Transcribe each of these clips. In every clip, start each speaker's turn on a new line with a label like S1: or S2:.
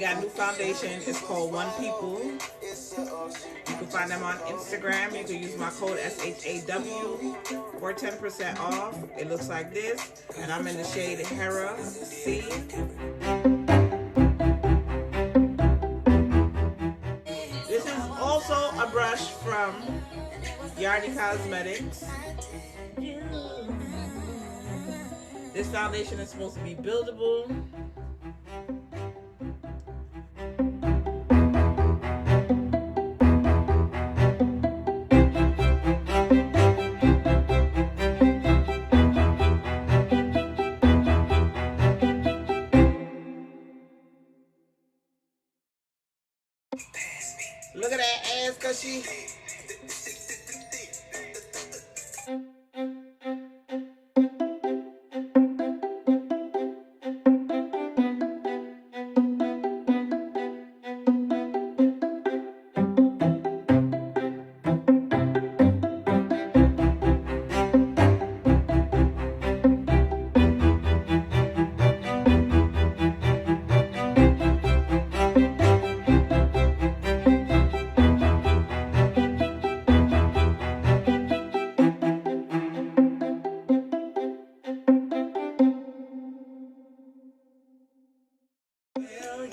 S1: got a new foundation. It's called One People. You can find them on Instagram. You can use my code SHAW for 10% off. It looks like this, and I'm in the shade Hera C. This is also a brush from Yardy Cosmetics. This foundation is supposed to be buildable. Look at that ass, cause she.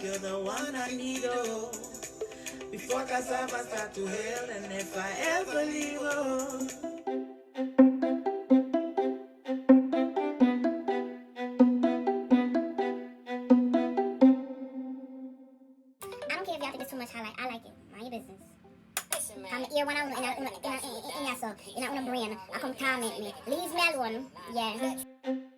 S1: You're the one I need, oh. Before cassava start to hell, and if I ever leave, oh.
S2: I don't care if y'all think it's too much highlight. I like it. Mind your business. Come here when I want in your brand. I come comment me. Leave me alone. Yeah.